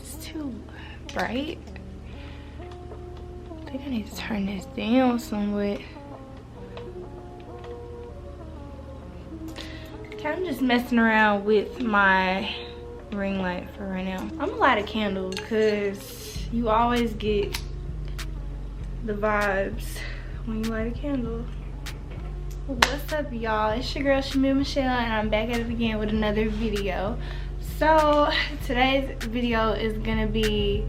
it's too bright. I think I need to turn this down somewhat. Okay, I'm just messing around with my ring light for right now. I'm gonna light a candle because you always get the vibes when you light a candle. What's up, y'all? It's your girl Shamia Michelle, and I'm back at it again with another video. So today's video is gonna be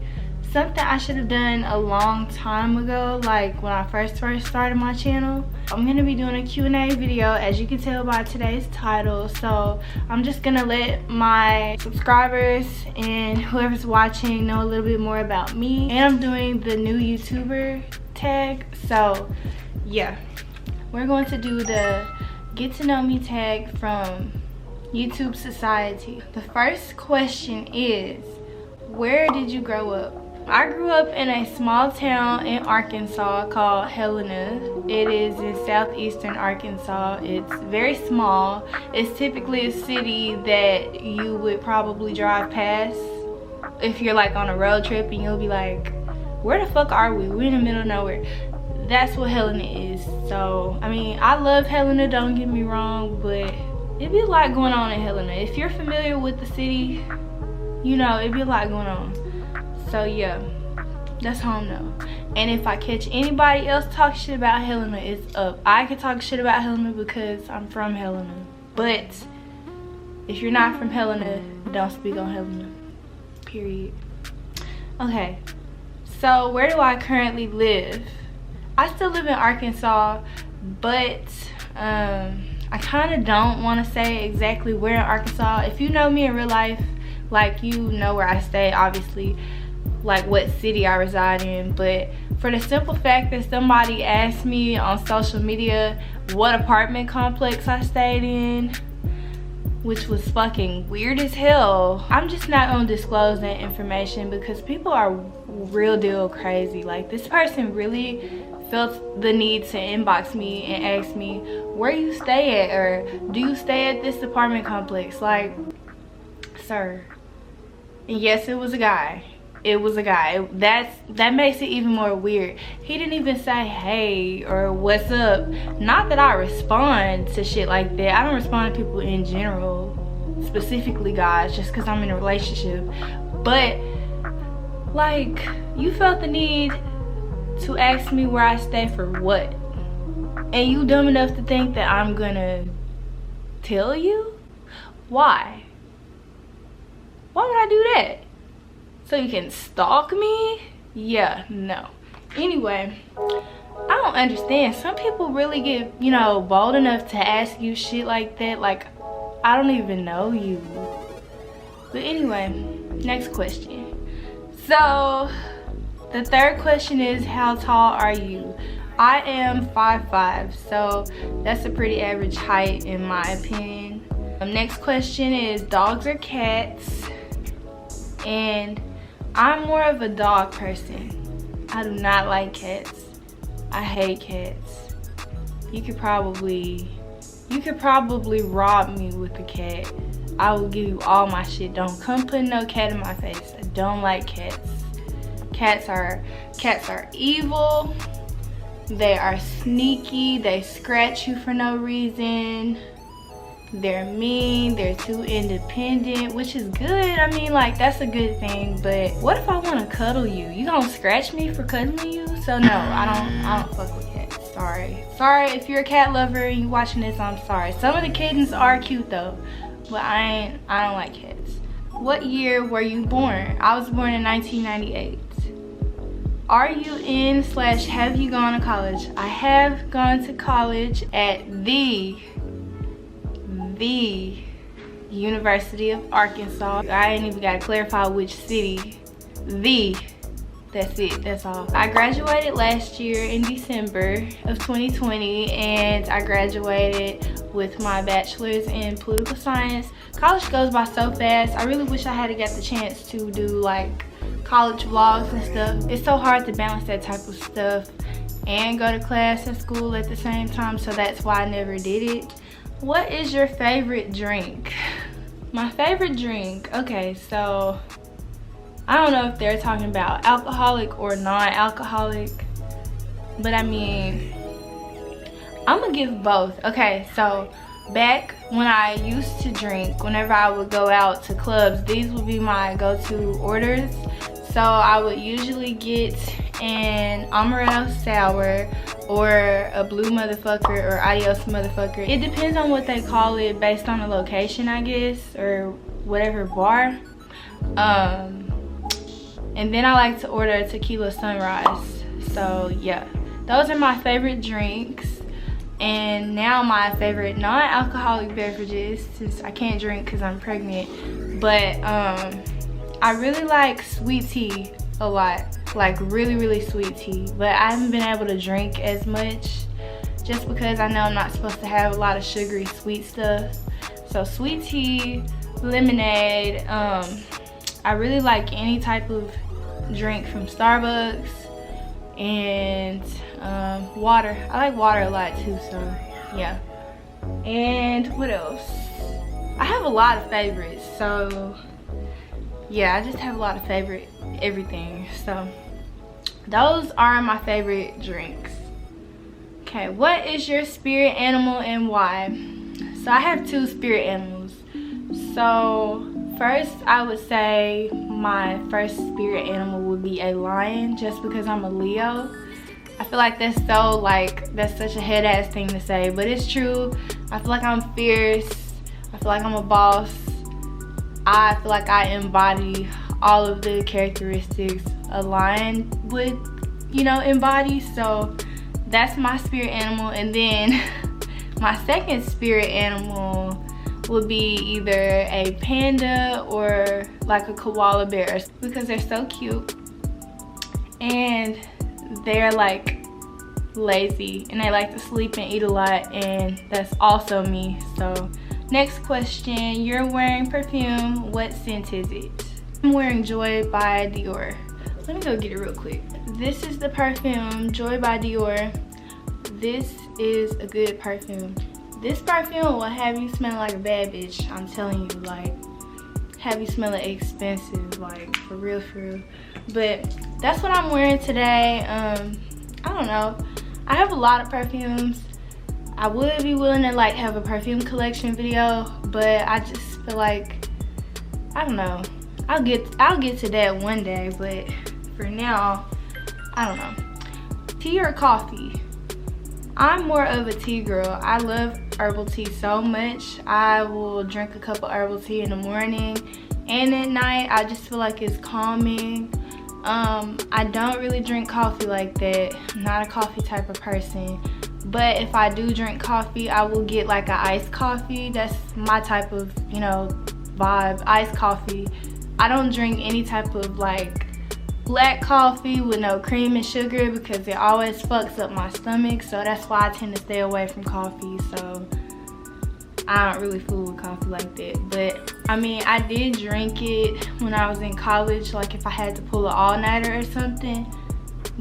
something I should have done a long time ago, like when I first started my channel. I'm gonna be doing a Q&A video, as you can tell by today's title. So I'm just gonna let my subscribers and whoever's watching know a little bit more about me. And I'm doing the new YouTuber tag. So yeah, we're going to do the get to know me tag from YouTube Society. The first question is, where did you grow up? I grew up in a small town in Arkansas called Helena. It is in southeastern Arkansas. It's very small. It's typically a city that you would probably drive past if you're like on a road trip and you'll be like, where the fuck are we? We're in the middle of nowhere. That's what Helena is. So, I mean, I love Helena, don't get me wrong, but it'd be a lot going on in Helena. If you're familiar with the city, you know, it'd be a lot going on. So yeah, that's home now. And if I catch anybody else talk shit about Helena, it's up. I can talk shit about Helena because I'm from Helena. But if you're not from Helena, don't speak on Helena. Period. Okay, so where do I currently live? I still live in Arkansas, but I kind of don't want to say exactly where in Arkansas. If you know me in real life, like, you know where I stay, obviously, like what city I reside in. But for the simple fact that somebody asked me on social media what apartment complex I stayed in, which was fucking weird as hell, I'm just not gonna disclose that information because people are real deal crazy. Like, this person really felt the need to inbox me and ask me where you stay at, or do you stay at this apartment complex? Like, sir. And yes, it was a guy. It was a guy. That makes it even more weird. He didn't even say hey or what's up. Not that I respond to shit like that. I don't respond to people in general, specifically guys, just because I'm in a relationship. But like, you felt the need to ask me where I stay for what? And you dumb enough to think that I'm gonna tell you? Why? Why would I do that? So you can stalk me? Yeah, no. Anyway, I don't understand. Some people really get, you know, bold enough to ask you shit like that. Like, I don't even know you. But anyway, next question. So the third question is, how tall are you? I am 5'5", so that's a pretty average height in my opinion. Next question is, dogs or cats? And I'm more of a dog person. I do not like cats. I hate cats. You could probably rob me with a cat. I will give you all my shit. Don't come putting no cat in my face. I don't like cats. Cats are evil. They are sneaky. They scratch you for no reason. They're mean. They're too independent, which is good. I mean, like, that's a good thing. But what if I want to cuddle you? You gonna scratch me for cuddling you? So no, I don't fuck with cats. Sorry if you're a cat lover and you watching this. I'm sorry. Some of the kittens are cute though, but I don't like cats. What year were you born? I was born in 1998. Are you in / have you gone to college? I have gone to college at the University of Arkansas. I ain't even gotta clarify which city. That's it, that's all. I graduated last year in December of 2020, and I graduated with my bachelor's in political science. College goes by so fast. I really wish I had got the chance to do like college vlogs and stuff. It's so hard to balance that type of stuff and go to class and school at the same time, so that's why I never did it. What is your favorite drink? My favorite drink, okay, so I don't know if they're talking about alcoholic or non-alcoholic, but I mean, I'm gonna give both. Okay, so back when I used to drink, whenever I would go out to clubs, these would be my go-to orders. So I would usually get an amaretto sour or a blue motherfucker or adios motherfucker. It depends on what they call it based on the location, I guess, or whatever bar. And then I like to order a tequila sunrise. So yeah, those are my favorite drinks. And now my favorite non-alcoholic beverages, since I can't drink because I'm pregnant, but I really like sweet tea a lot, like really sweet tea, but I haven't been able to drink as much just because I know I'm not supposed to have a lot of sugary sweet stuff. So sweet tea, lemonade, I really like any type of drink from Starbucks, and water. I like water a lot too, so yeah. And what else? I have a lot of favorites, so yeah, I just have a lot of favorite everything. So those are my favorite drinks. Okay, what is your spirit animal and why? So I have 2 spirit animals. So first, I would say my first spirit animal would be a lion, just because I'm a Leo. I feel like that's so, like, that's such a head ass thing to say, but it's true. I feel like I'm fierce. I feel like I'm a boss. I feel like I embody all of the characteristics a lion would, you know, embody. So that's my spirit animal. And then my second spirit animal would be either a panda or like a koala bear, because they're so cute and they're like lazy and they like to sleep and eat a lot, and that's also me. So next question, you're wearing perfume, what scent is it? I'm wearing Joy by Dior. Let me go get it real quick. This is the perfume, Joy by Dior. This is a good perfume. This perfume will have you smelling like a bad bitch, I'm telling you, like, have you smelling expensive, like, for real, for real. But that's what I'm wearing today. I don't know. I have a lot of perfumes. I would be willing to, like, have a perfume collection video, but I just feel like, I don't know. I'll get to that one day, but for now, I don't know. Tea or coffee? I'm more of a tea girl. I love herbal tea so much. I will drink a cup of herbal tea in the morning and at night. I just feel like it's calming. I don't really drink coffee like that. I'm not a coffee type of person. But if I do drink coffee, I will get like an iced coffee. That's my type of, you know, vibe, iced coffee. I don't drink any type of like black coffee with no cream and sugar because it always fucks up my stomach. So that's why I tend to stay away from coffee. So I don't really fool with coffee like that. But I mean, I did drink it when I was in college, like if I had to pull an all-nighter or something.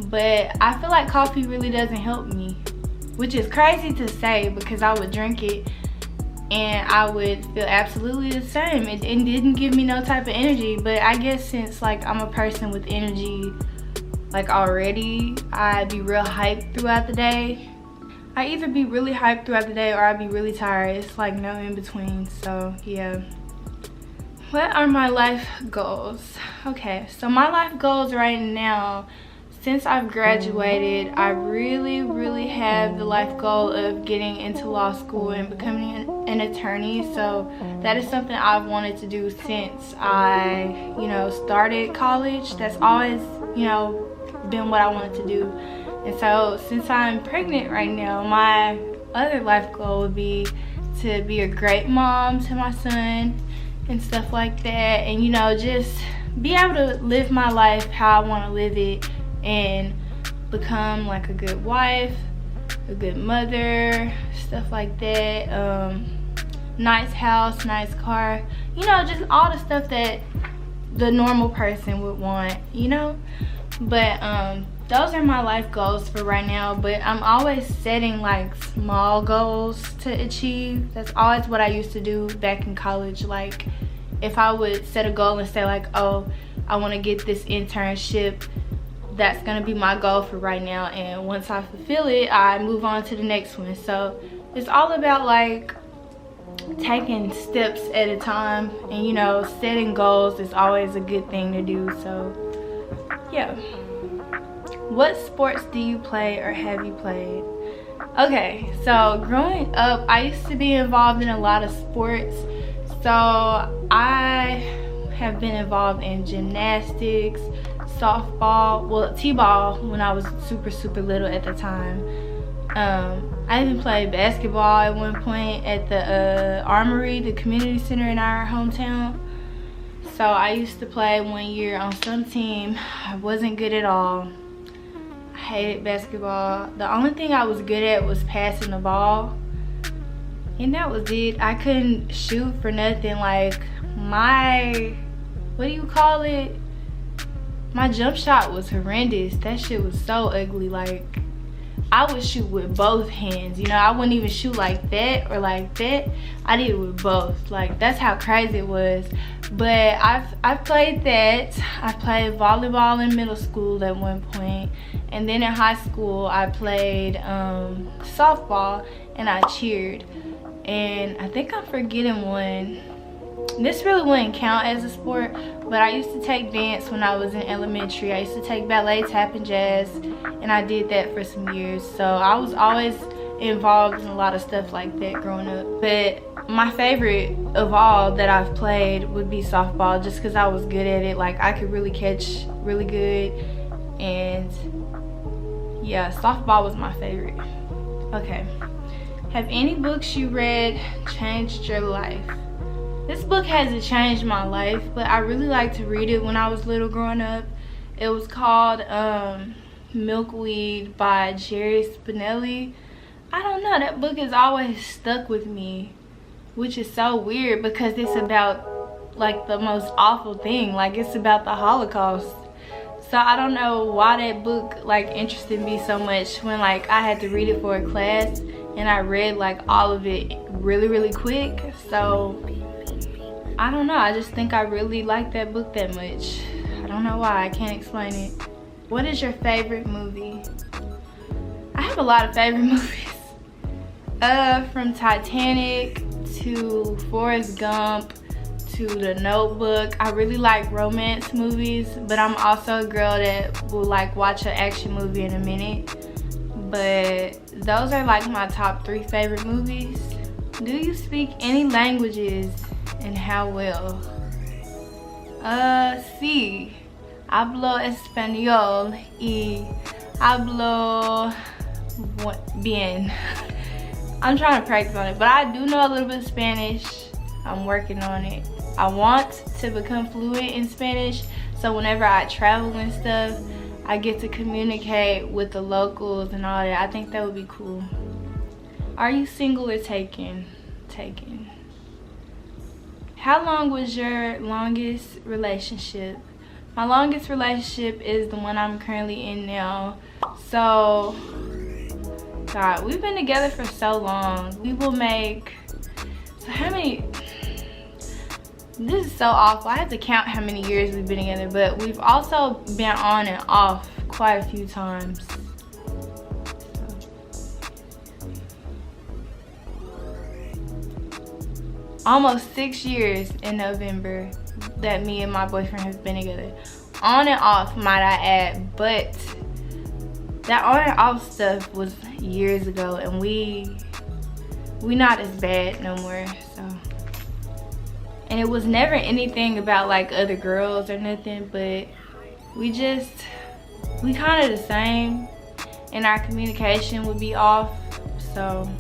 But I feel like coffee really doesn't help me, which is crazy to say because I would drink it and I would feel absolutely the same. It didn't give me no type of energy, but I guess since like I'm a person with energy like already, I'd be real hyped throughout the day. I either be really hyped throughout the day or I'd be really tired. It's like no in between, so yeah. What are my life goals? Okay, so my life goals right now, since I've graduated, I really have the life goal of getting into law school and becoming an attorney. So that is something I've wanted to do since I, you know, started college. That's always, you know, been what I wanted to do. And so since I'm pregnant right now, my other life goal would be to be a great mom to my son and stuff like that. And, you know, just be able to live my life how I want to live it and become like a good wife, a good mother, stuff like that. Nice house, nice car, you know, just all the stuff that the normal person would want, you know. But those are my life goals for right now. But I'm always setting like small goals to achieve. That's always what I used to do back in college. Like if I would set a goal and say like, oh, I want to get this internship. That's gonna be my goal for right now, and once I fulfill it, I move on to the next one. So it's all about like taking steps at a time, and you know, setting goals is always a good thing to do. So yeah. What sports do you play or have you played? Okay, so growing up, I used to be involved in a lot of sports. So I have been involved in gymnastics, softball, well, t-ball when I was super little at the time. I even played basketball at one point at the Armory, the community center in our hometown. So I used to play 1 year on some team. I wasn't good at all. I hated basketball. The only thing I was good at was passing the ball, and that was it. I couldn't shoot for nothing. Like my, what do you call it? My jump shot was horrendous. That shit was so ugly. Like, I would shoot with both hands. You know, I wouldn't even shoot like that or like that. I did it with both. Like, that's how crazy it was. But I've played that. I played volleyball in middle school at one point. And then in high school, I played softball and I cheered. And I think I'm forgetting one. This really wouldn't count as a sport, but I used to take dance when I was in elementary. I used to take ballet, tap, and jazz, and I did that for some years. So I was always involved in a lot of stuff like that growing up. But my favorite of all that I've played would be softball, just because I was good at it. Like, I could really catch really good, and yeah, softball was my favorite. Okay, have any books you read changed your life? This book hasn't changed my life, but I really liked to read it when I was little growing up. It was called Milkweed by Jerry Spinelli. I don't know, that book has always stuck with me, which is so weird because it's about like the most awful thing. Like, it's about the Holocaust. So I don't know why that book like interested me so much when like I had to read it for a class, and I read like all of it really quick. So I don't know, I just think I really like that book that much. I don't know why, I can't explain it. What is your favorite movie? I have a lot of favorite movies. From Titanic to Forrest Gump to The Notebook. I really like romance movies, but I'm also a girl that will like watch an action movie in a minute. But those are like my top 3 favorite movies. Do you speak any languages? And how well? Sí. Hablo español y hablo bien. I'm trying to practice on it, but I do know a little bit of Spanish. I'm working on it. I want to become fluent in Spanish, so whenever I travel and stuff, I get to communicate with the locals and all that. I think that would be cool. Are you single or taken? Taken. How long was your longest relationship? My longest relationship is the one I'm currently in now. So, God, we've been together for so long. We will make, so how many, this is so awful. I have to count how many years we've been together, but we've also been on and off quite a few times. Almost 6 years in November that me and my boyfriend have been together. On and off, might I add, but that on and off stuff was years ago, and we not as bad no more. So, and it was never anything about like other girls or nothing, but we kind of the same, and our communication would be off, so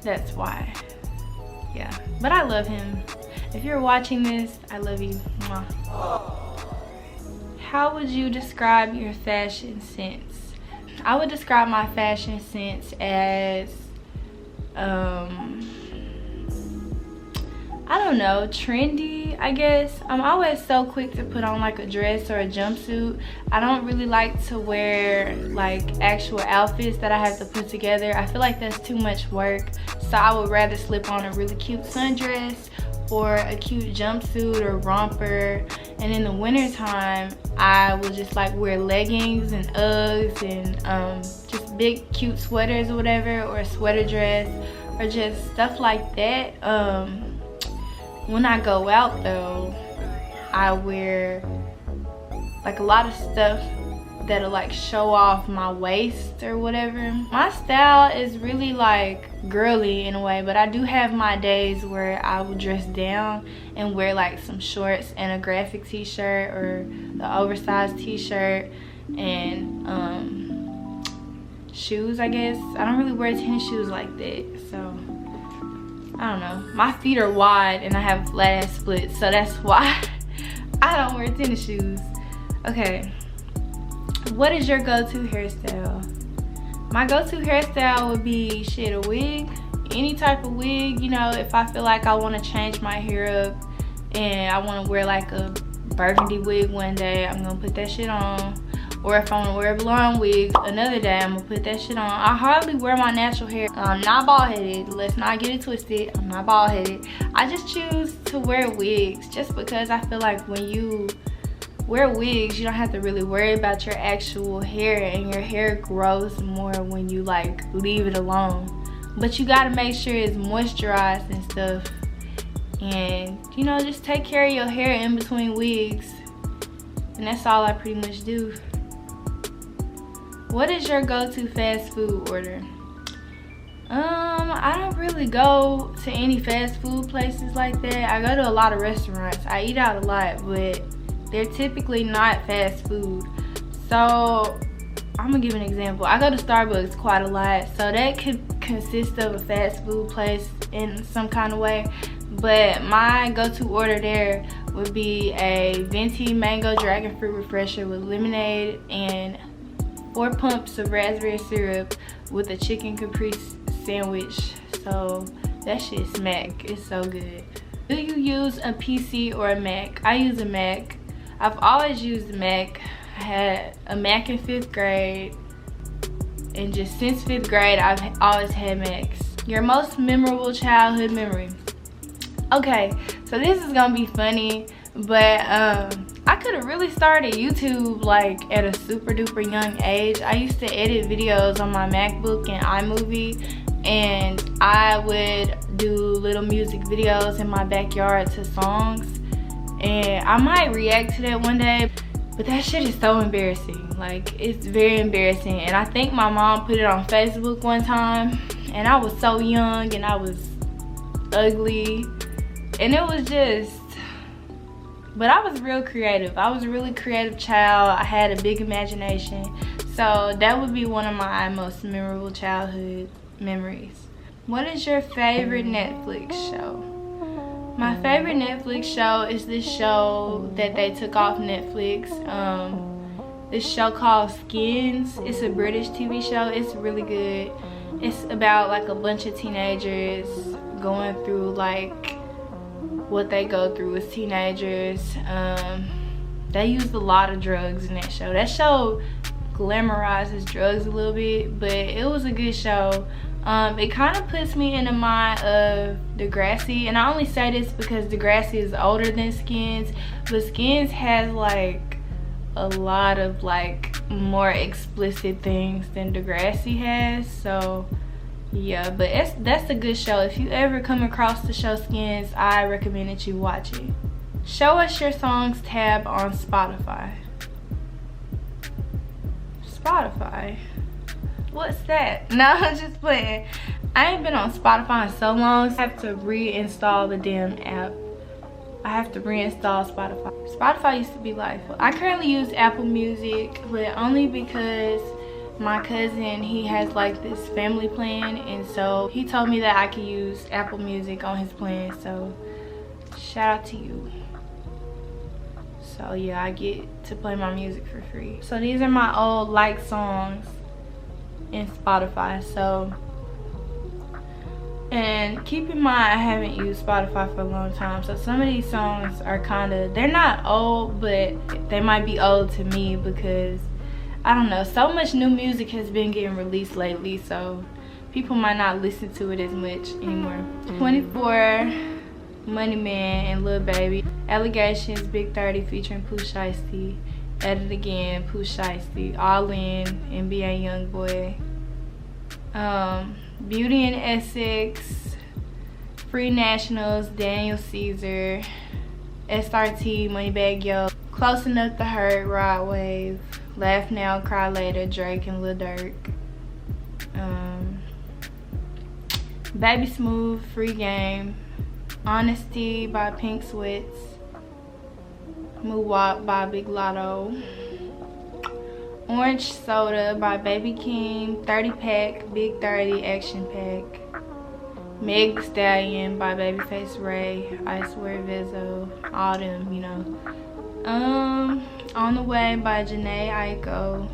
that's why. Yeah, but I love him. If you're watching this, I love you. Mwah. How would you describe your fashion sense? I would describe my fashion sense as, I don't know, trendy, I guess. I'm always so quick to put on like a dress or a jumpsuit. I don't really like to wear like actual outfits that I have to put together. I feel like that's too much work. So I would rather slip on a really cute sundress or a cute jumpsuit or romper. And in the winter time, I will just like wear leggings and Uggs and just big cute sweaters or whatever, or a sweater dress, or just stuff like that. When I go out though, I wear like a lot of stuff that'll like show off my waist or whatever. My style is really like girly in a way, but I do have my days where I will dress down and wear like some shorts and a graphic t-shirt or the oversized t-shirt and shoes, I guess. I don't really wear tennis shoes like that, so I don't know. My feet are wide and I have flat ass splits, so that's why I don't wear tennis shoes. Okay, what is your go-to hairstyle? My go-to hairstyle would be shit, a wig. Any type of wig, you know, if I feel like I want to change my hair up and I want to wear like a burgundy wig one day, I'm gonna put that shit on. Or if I want to wear a blonde wig another day, I'm gonna put that shit on. I hardly wear my natural hair. I'm not bald-headed, let's not get it twisted. I'm not bald-headed. I just choose to wear wigs just because I feel like when you wear wigs, you don't have to really worry about your actual hair, and your hair grows more when you like leave it alone. But you gotta make sure it's moisturized and stuff, and you know, just take care of your hair in between wigs, and that's all I pretty much do. What is your go-to fast food order? I don't really go to any fast food places like that. I go to a lot of restaurants. I eat out a lot, but they're typically not fast food. So I'm gonna give an example. I go to Starbucks quite a lot, so that could consist of a fast food place in some kind of way. But my go-to order there would be a venti mango dragon fruit refresher with lemonade and 4 pumps of raspberry syrup with a chicken caprese sandwich. So that shit smack. It's so good. Do you use a PC or a Mac? I use a Mac. I've always used a Mac. I had a Mac in 5th grade, and just since 5th grade I've always had Macs. Your most memorable childhood memory? Okay, so this is gonna be funny, but I could have really started YouTube like at a super duper young age. I used to edit videos on my MacBook and iMovie, and I would do little music videos in my backyard to songs, and I might react to that one day, but that shit is so embarrassing. Like, it's very embarrassing, and I think my mom put it on Facebook one time, and I was so young and I was ugly, and it was just, but I was real creative. I was a really creative child. I had a big imagination. So that would be one of my most memorable childhood memories. What is your favorite Netflix show? My favorite Netflix show is this show that they took off Netflix. This show called Skins. It's a British TV show. It's really good. It's about like a bunch of teenagers going through like what they go through as teenagers. They used a lot of drugs in that show. That show glamorizes drugs a little bit, but it was a good show. It kind of puts me in the mind of Degrassi, and I only say this because Degrassi is older than Skins, but Skins has like a lot of like more explicit things than Degrassi has. So yeah, but that's a good show. If you ever come across the show Skins, I recommend that you watch it. Show us your songs tab on Spotify. Spotify? What's that? No, I'm just playing. I ain't been on Spotify in so long, so I have to reinstall the damn app. I have to reinstall Spotify. Spotify used to be life. I currently use Apple Music, but only because my cousin, he has like this family plan, and so he told me that I could use Apple Music on his plan, so shout out to you. So yeah, I get to play my music for free. So these are my old like songs in Spotify. So, and keep in mind, I haven't used Spotify for a long time, so some of these songs are kind of, they're not old, but they might be old to me because I don't know, so much new music has been getting released lately, so people might not listen to it as much anymore. 24, Money Man and Lil Baby. Allegations, Big 30 featuring Pooh Shiesty. At It Again, Pooh Shiesty. All In, NBA Youngboy. Beauty and Essex, Free Nationals, Daniel Caesar, SRT, Moneybagg Yo, Close Enough to Hurt, Rod Wave, Laugh Now, Cry Later, Drake and Lil Durk. Baby Smooth, Free Game, Honesty by Pink Sweats, Moowop by Big Lotto, Orange Soda by Baby King, 30 Pack, Big 30, Action Pack, Meg Thee Stallion by Babyface Ray, I Swear Vezzo, all them, you know. On the Way by Janae Aiko.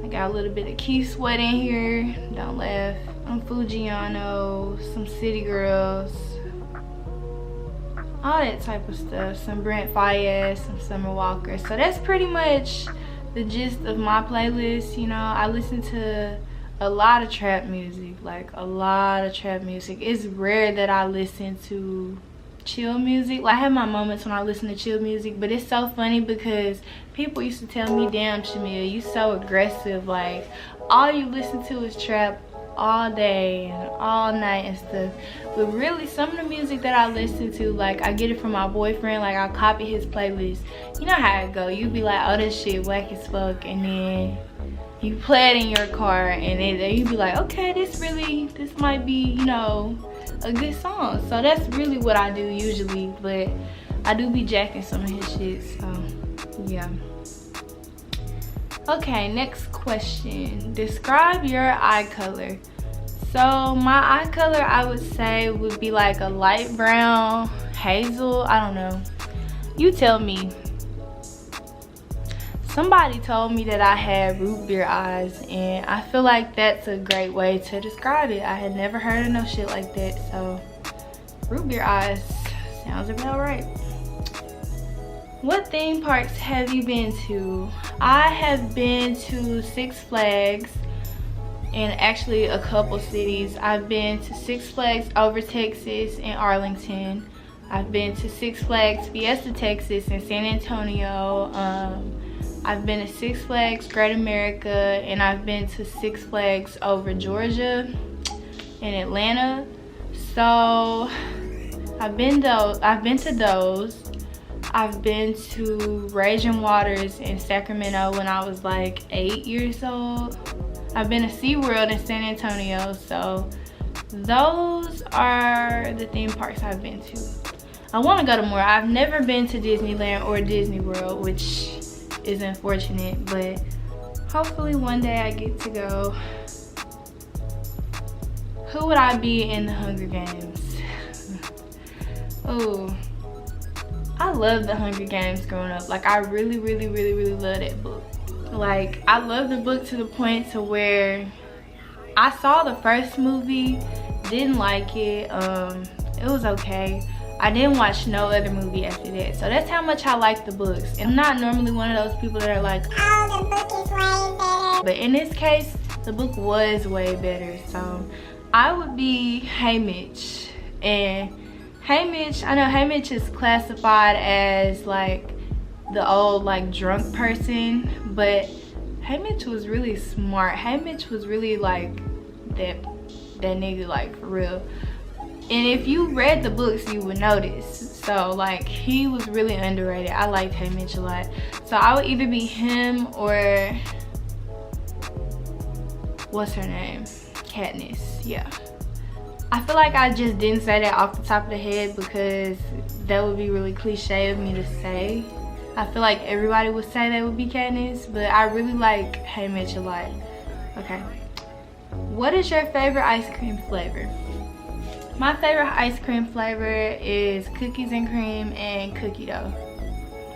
I got a little bit of Keith Sweat in here, don't laugh. Fujiano, some City Girls, all that type of stuff. Some Brent Faiyaz, some Summer Walker. So that's pretty much the gist of my playlist. You know, I listen to a lot of trap music, like a lot of trap music. It's rare that I listen to chill music. Like, I have my moments when I listen to chill music, but it's so funny because people used to tell me, damn Shamia, you so aggressive, like all you listen to is trap all day and all night and stuff. But really, some of the music that I listen to, like, I get it from my boyfriend. Like, I copy his playlist. You know how it go, you be like, oh, this shit whack as fuck, and then you play it in your car, and then you be like, okay, this might be, you know, a good song. So that's really what I do usually, but I do be jacking some of his shit, so yeah. Okay, next question. Describe your eye color. So my eye color, I would say, would be like a light brown, hazel, I don't know. You tell me. Somebody told me that I had root beer eyes, and I feel like that's a great way to describe it. I had never heard of no shit like that, so root beer eyes sounds about right. What theme parks have you been to? I have been to Six Flags and actually a couple cities. I've been to Six Flags Over Texas in Arlington. I've been to Six Flags Fiesta Texas in San Antonio. I've been to Six Flags Great America, and I've been to Six Flags Over Georgia in Atlanta. So I've been to those. I've been to Raging Waters in Sacramento when I was like 8 years old. I've been to SeaWorld in San Antonio. So those are the theme parks I've been to. I want to go to more. I've never been to Disneyland or Disney World, which is unfortunate, but hopefully one day I get to go. Who would I be in the Hunger Games? Oh, I loved the Hunger Games growing up. Like, I really love that book. Like, I love the book to the point to where I saw the first movie, didn't like it. It was okay. I didn't watch no other movie after that. So that's how much I like the books. And I'm not normally one of those people that are like, oh, the book is way better. But in this case, the book was way better. So I would be Haymitch. And Haymitch, I know Haymitch is classified as like the old like drunk person, but Haymitch was really smart. Haymitch was really like that nigga, like, for real. And if you read the books, you would notice. So like, he was really underrated. I liked Haymitch a lot. So I would either be him or what's her name? Katniss. Yeah. I feel like I just didn't say that off the top of the head because that would be really cliche of me to say. I feel like everybody would say that would be Katniss, but I really like Haymitch a lot. Okay. What is your favorite ice cream flavor? My favorite ice cream flavor is cookies and cream and cookie dough.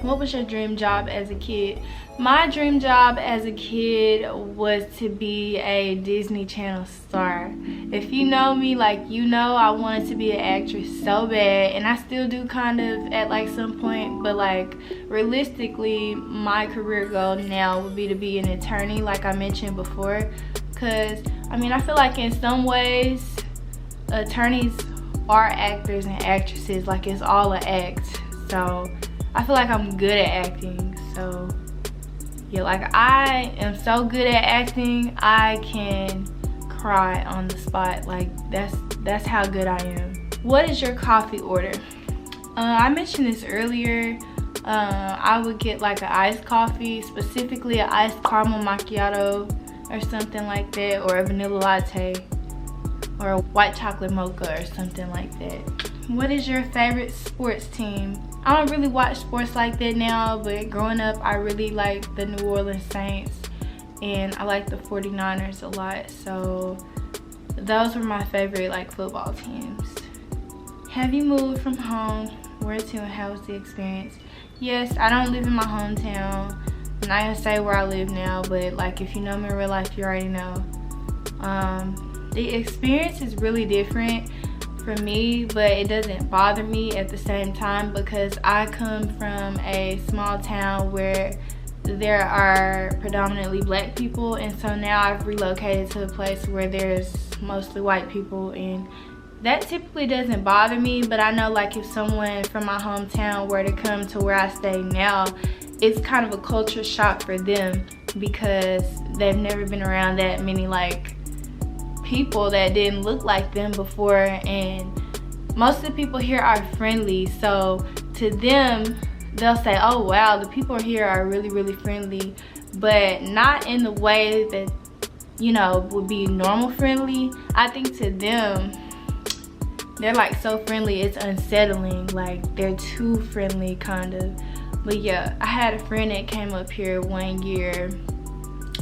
What was your dream job as a kid? My dream job as a kid was to be a Disney Channel star. If you know me, like, you know I wanted to be an actress so bad, and I still do kind of at like some point, but like realistically my career goal now would be to be an attorney, like I mentioned before. Because I mean, I feel like in some ways attorneys are actors and actresses. Like, it's all an act. So I feel like I'm good at acting. So yeah, like I am so good at acting, I can cry on the spot. Like that's how good I am. What is your coffee order? I mentioned this earlier. I would get like an iced coffee, specifically an iced caramel macchiato or something like that, or a vanilla latte, or a white chocolate mocha or something like that. What is your favorite sports team? I don't really watch sports like that now, but growing up I really liked the New Orleans Saints and I like the 49ers a lot. So those were my favorite like football teams. Have you moved from home? Where to and how was the experience? Yes, I don't live in my hometown. I'm not gonna say where I live now, but like if you know me in real life, you already know. The experience is really different for me, but it doesn't bother me at the same time because I come from a small town where there are predominantly black people, and so now I've relocated to a place where there's mostly white people, and that typically doesn't bother me. But I know like if someone from my hometown were to come to where I stay now, it's kind of a culture shock for them because they've never been around that many like people that didn't look like them before, and most of the people here are friendly. So to them, they'll say, oh wow, the people here are really friendly, but not in the way that, you know, would be normal friendly. I think to them, they're like so friendly it's unsettling, like they're too friendly kind of. But yeah, I had a friend that came up here one year.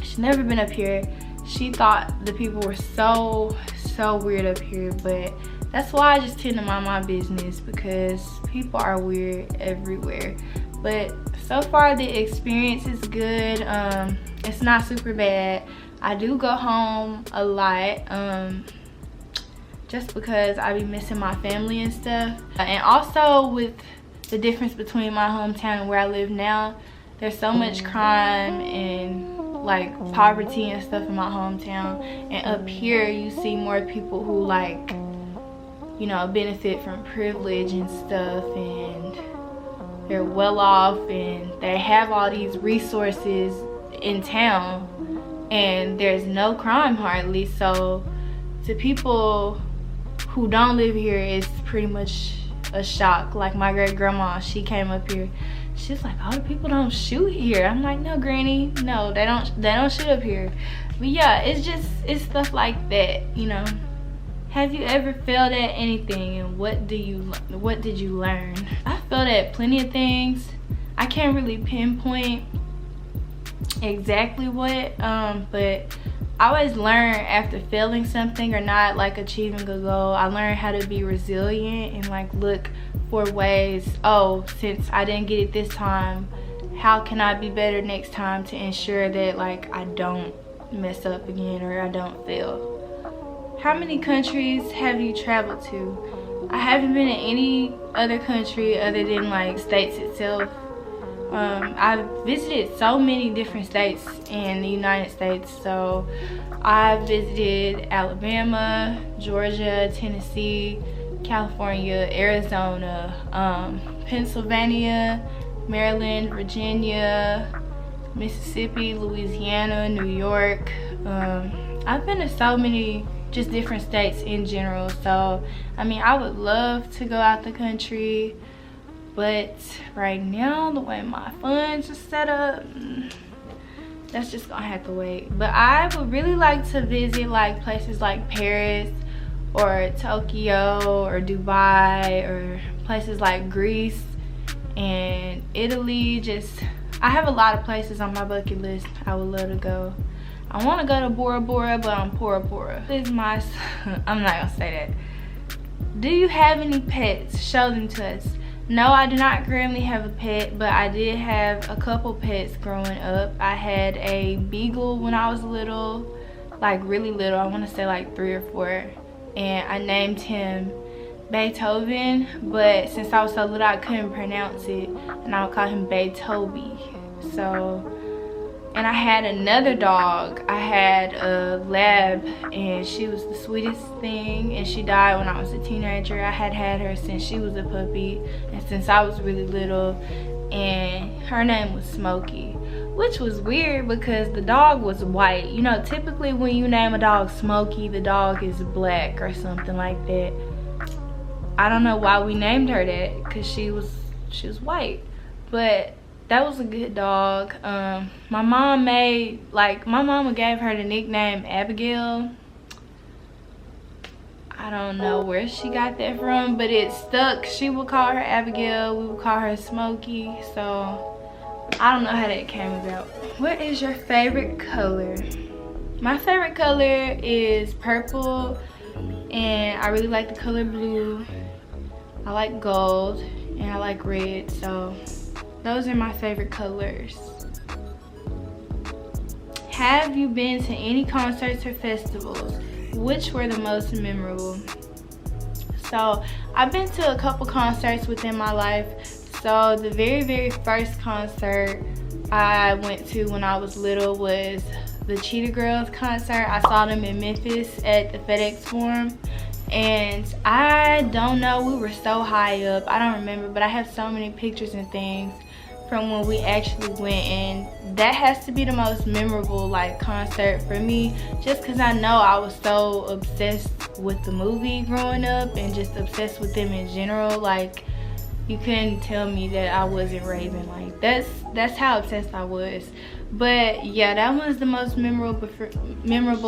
She's never been up here. She thought the people were so weird up here, but that's why I just tend to mind my business because people are weird everywhere. But so far the experience is good. It's not super bad. I do go home a lot just because I be missing my family and stuff. And also with the difference between my hometown and where I live now, there's so much crime and like poverty and stuff in my hometown, and up here you see more people who like, you know, benefit from privilege and stuff, and they're well off and they have all these resources in town, and there's no crime hardly. So to people who don't live here, it's pretty much a shock. Like my great grandma, she came up here, she's like, oh, the people don't shoot here. I'm like, no granny, no, they don't shoot up here. But yeah, it's stuff like that, you know. Have you ever failed at anything, and what did you learn? I failed at plenty of things. I can't really pinpoint exactly what, but I always learn after failing something or not like achieving a goal. I learned how to be resilient and like look for ways, oh, since I didn't get it this time, how can I be better next time to ensure that like I don't mess up again or I don't fail. How many countries have you traveled to? I haven't been in any other country other than like states itself. I've visited so many different states in the United States. So I've visited Alabama, Georgia, Tennessee, California, Arizona, Pennsylvania, Maryland, Virginia, Mississippi, Louisiana, New York. I've been to so many just different states in general. So I mean, I would love to go out the country, but right now the way my funds are set up, that's just gonna have to wait. But I would really like to visit like places like Paris or Tokyo or Dubai or places like Greece and Italy. Just, I have a lot of places on my bucket list I would love to go. I want to go to Bora Bora, but I'm Pora Pora. This is my, I'm not gonna say that. Do you have any pets? Show them to us. No, I do not currently have a pet, but I did have a couple pets growing up. I had a beagle when I was little, like really little. I want to say like 3 or 4, and I named him Beethoven, but since I was so little I couldn't pronounce it, and I would call him Beethoven. So, And I had another dog. I had a lab, and she was the sweetest thing, and she died when I was a teenager. I had her since she was a puppy and since I was really little, and her name was Smokey, which was weird because the dog was white. You know, typically when you name a dog Smokey, the dog is black or something like that. I don't know why we named her that, because she was white. But that was a good dog. My mama gave her the nickname Abigail. I don't know where she got that from, but it stuck. She would call her Abigail, we would call her Smokey. So I don't know how that came about. What is your favorite color? My favorite color is purple, and I really like the color blue. I like gold, and I like red, so those are my favorite colors. Have you been to any concerts or festivals? Which were the most memorable? So I've been to a couple concerts within my life. So the very first concert I went to when I was little was the Cheetah Girls concert. I saw them in Memphis at the FedEx Forum. And I don't know, we were so high up. I don't remember, but I have so many pictures and things from when we actually went, and that has to be the most memorable like concert for me, just because I know I was so obsessed with the movie growing up and just obsessed with them in general. Like, you couldn't tell me that I wasn't raving. Like, that's how obsessed I was. But yeah, that was the most memorable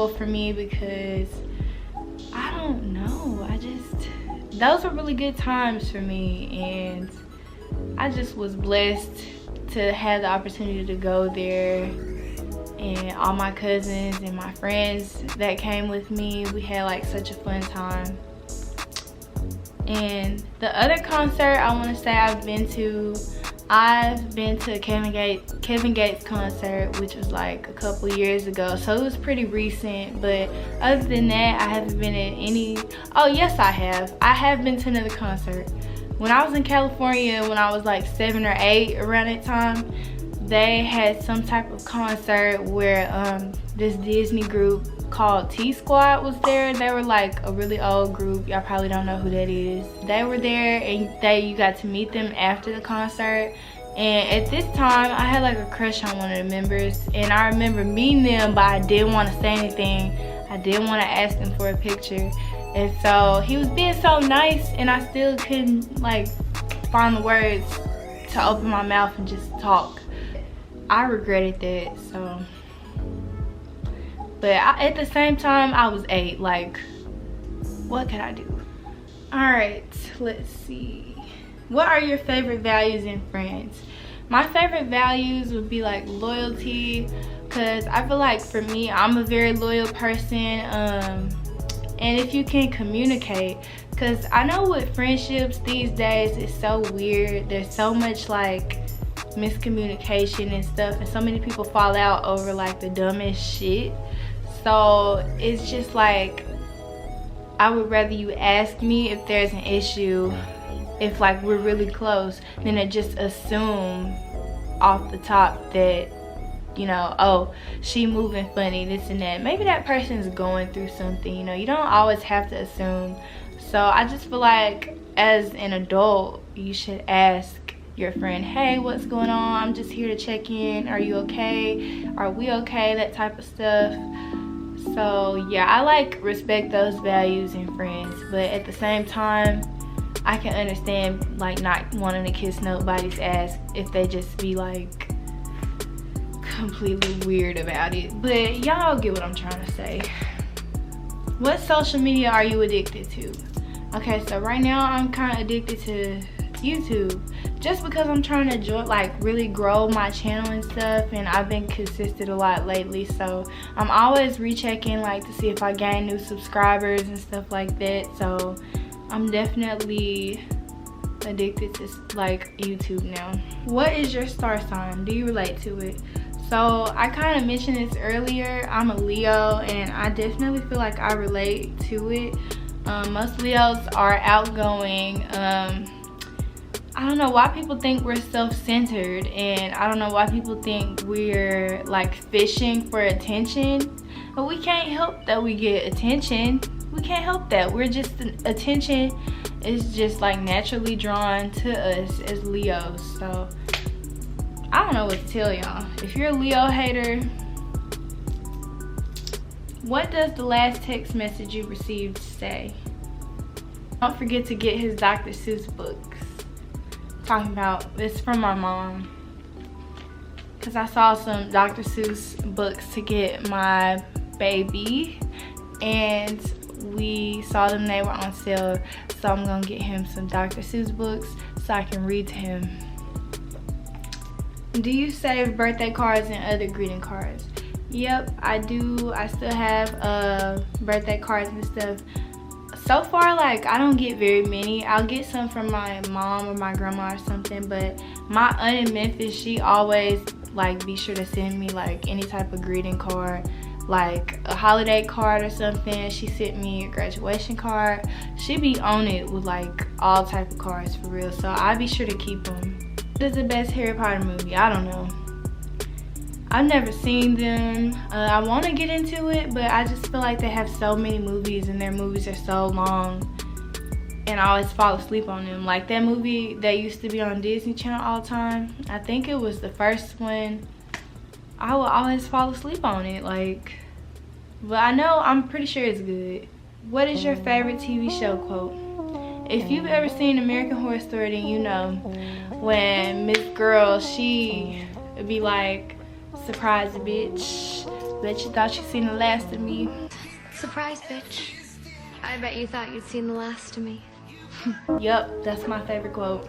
for me, because I don't know, those were really good times for me, and I just was blessed to have the opportunity to go there. And all my cousins and my friends that came with me, we had like such a fun time. And the other concert I want to say I've been to Kevin Gates concert, which was like a couple years ago, so it was pretty recent. But other than that, I haven't been at any. Oh yes, I have been to another concert. When I was in California, when I was like 7 or 8, around that time, they had some type of concert where this Disney group called T-Squad was there. They were like a really old group. Y'all probably don't know who that is. They were there, and you got to meet them after the concert. And at this time, I had like a crush on one of the members, and I remember meeting them, but I didn't want to say anything. I didn't want to ask them for a picture. And so he was being so nice, and I still couldn't like find the words to open my mouth and just talk. I regretted that. So, but at the same time, I was 8. Like, what could I do? All right, let's see. What are your favorite values in friends? My favorite values would be like loyalty, because I feel like for me, I'm a very loyal person. And if you can communicate, because I know with friendships these days, it's so weird. There's so much like miscommunication and stuff, and so many people fall out over like the dumbest shit. So it's just like, I would rather you ask me if there's an issue, if like we're really close, than to just assume off the top that, you know, oh, she moving funny, this and that. Maybe that person's going through something, you know. You don't always have to assume. So I just feel like as an adult, you should ask your friend, hey, what's going on? I'm just here to check in. Are you okay? Are we okay? That type of stuff. So yeah, I like respect those values in friends, but at the same time, I can understand like not wanting to kiss nobody's ass if they just be like completely weird about it. But y'all get what I'm trying to say. What social media are you addicted to? Okay, so right now I'm kind of addicted to YouTube, just because I'm trying to like really grow my channel and stuff, and I've been consistent a lot lately, so I'm always rechecking like to see if I gain new subscribers and stuff like that. So I'm definitely addicted to like YouTube now. What is your star sign? Do you relate to it? So I kind of mentioned this earlier. I'm a Leo, and I definitely feel like I relate to it. Most Leos are outgoing. I don't know why people think we're self-centered, and I don't know why people think we're like fishing for attention, but we can't help that we get attention. We can't help that. We're just, attention is just like naturally drawn to us as Leos. So I don't know what to tell y'all. If you're a Leo hater, what does the last text message you received say? Don't forget to get his Dr. Seuss books. Talking about, it's from my mom, because I saw some Dr. Seuss books to get my baby, and we saw them, they were on sale, so I'm gonna get him some Dr. Seuss books so I can read to him. Do you save birthday cards and other greeting cards? Yep, I do. I still have birthday cards and stuff. So far, like, I don't get very many. I'll get some from my mom or my grandma or something, but my aunt in Memphis, she always like be sure to send me like any type of greeting card, like a holiday card or something. She sent me a graduation card. She be on it with like all type of cards for real, so I be sure to keep them. What is the best Harry Potter movie? I don't know. I've never seen them. I want to get into it, but I just feel like they have so many movies and their movies are so long, and I always fall asleep on them. Like that movie that used to be on Disney Channel all the time, I think it was the first one. I would always fall asleep on it, like, but I know, I'm pretty sure it's good. What is your favorite TV show quote? If you've ever seen American Horror Story, then you know when Miss Girl, she would be like, surprise, bitch. Bet you thought you seen the last of me. Surprise, bitch. I bet you thought you'd seen the last of me. Yup, that's my favorite quote.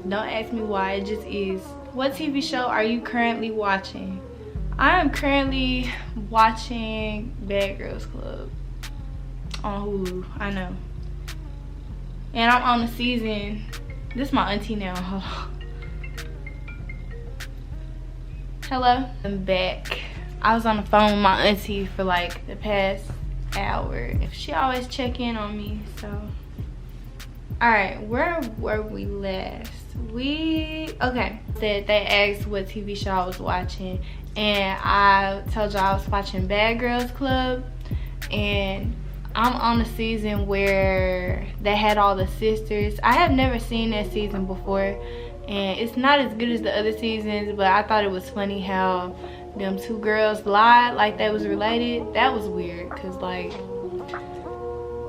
Don't ask me why, it just is. What TV show are you currently watching? I am currently watching Bad Girls Club on Hulu, I know. And I'm on the season, this is my auntie now, hold on. Hello, I'm back. I was on the phone with my auntie for like the past hour. She always check in on me, so. All right, where were we last? Okay, said they asked what TV show I was watching, and I told y'all I was watching Bad Girls Club, and I'm on the season where they had all the sisters. I have never seen that season before, and it's not as good as the other seasons, but I thought it was funny how them two girls lied like they was related. That was weird, cause like,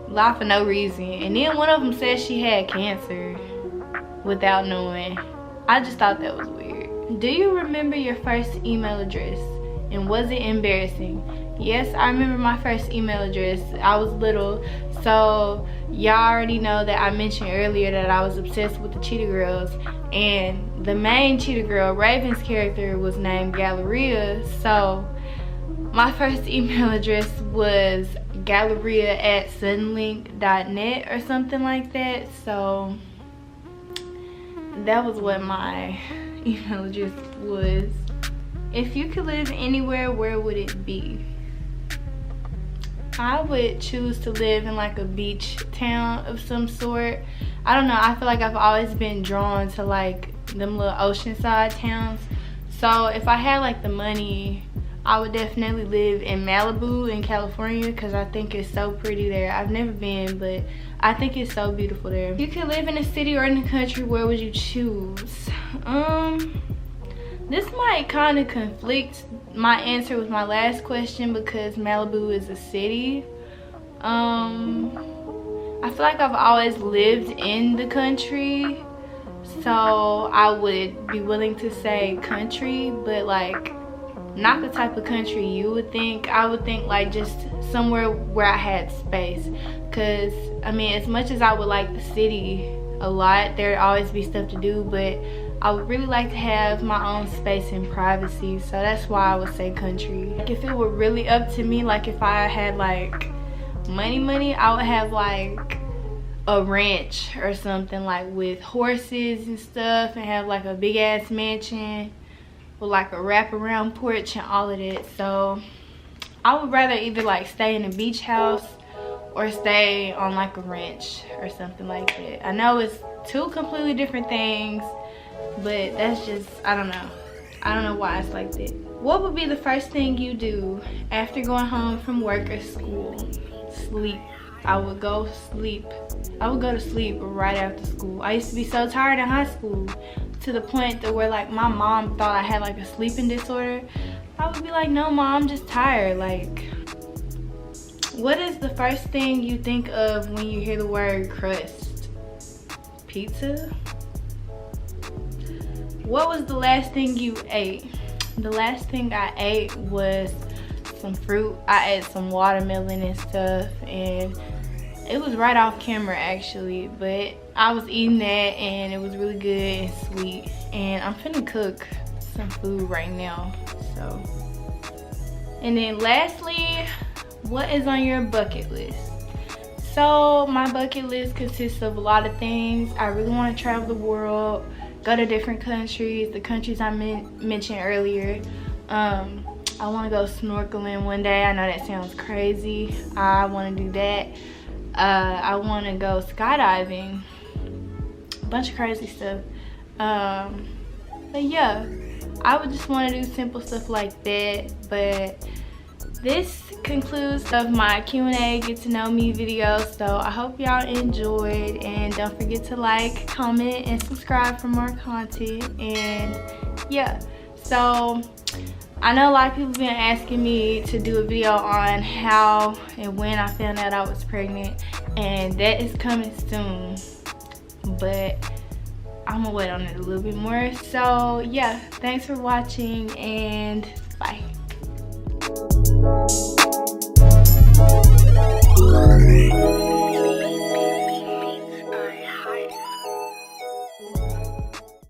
lie for no reason. And then one of them said she had cancer without knowing. I just thought that was weird. Do you remember your first email address, and was it embarrassing? Yes, I remember my first email address. I was little, so y'all already know that I mentioned earlier that I was obsessed with the Cheetah Girls, and the main Cheetah Girl, Raven's character, was named Galleria, so my first email address was galleria@sunlink.net or something like that, so that was what my email address was. If you could live anywhere, where would it be? I would choose to live in like a beach town of some sort. I don't know, I feel like I've always been drawn to like them little oceanside towns. So if I had like the money, I would definitely live in Malibu in California, because I think it's so pretty there. I've never been, but I think it's so beautiful there. If you could live in a city or in the country, where would you choose? This might kind of conflict my answer with my last question, because Malibu is a city. I feel like I've always lived in the country, so I would be willing to say country, but like not the type of country you would think. I would think like just somewhere where I had space, because I mean, as much as I would like the city a lot, there'd always be stuff to do, but I would really like to have my own space and privacy, so that's why I would say country. Like if it were really up to me, like if I had like money, I would have like a ranch or something, like with horses and stuff, and have like a big ass mansion with like a wraparound porch and all of that. So I would rather either like stay in a beach house or stay on like a ranch or something like that. I know it's two completely different things, but that's just, I don't know why it's like that. What would be the first thing you do after going home from work or school? Sleep. I would go to sleep right after school. I used to be so tired in high school, to the point that where like my mom thought I had like a sleeping disorder. I would be like, no mom, I'm just tired. Like, what is the first thing you think of when you hear the word crust? Pizza? What was the last thing you ate? The last thing I ate was some fruit. I ate some watermelon and stuff, and it was right off camera actually, but I was eating that and it was really good and sweet. And I'm finna cook some food right now, so. And then lastly, what is on your bucket list? So my bucket list consists of a lot of things. I really want to travel the world, go to different countries, the countries I mentioned earlier. I want to go snorkeling one day. I know that sounds crazy. I want to do that. I want to go skydiving, a bunch of crazy stuff. But yeah, I would just want to do simple stuff like that. But this concludes of my Q&A get to know me video, so I hope y'all enjoyed, and don't forget to like, comment, and subscribe for more content. And yeah, so I know a lot of people have been asking me to do a video on how and when I found out I was pregnant, and that is coming soon, but I'm gonna wait on it a little bit more. So yeah, thanks for watching, and bye. Bye.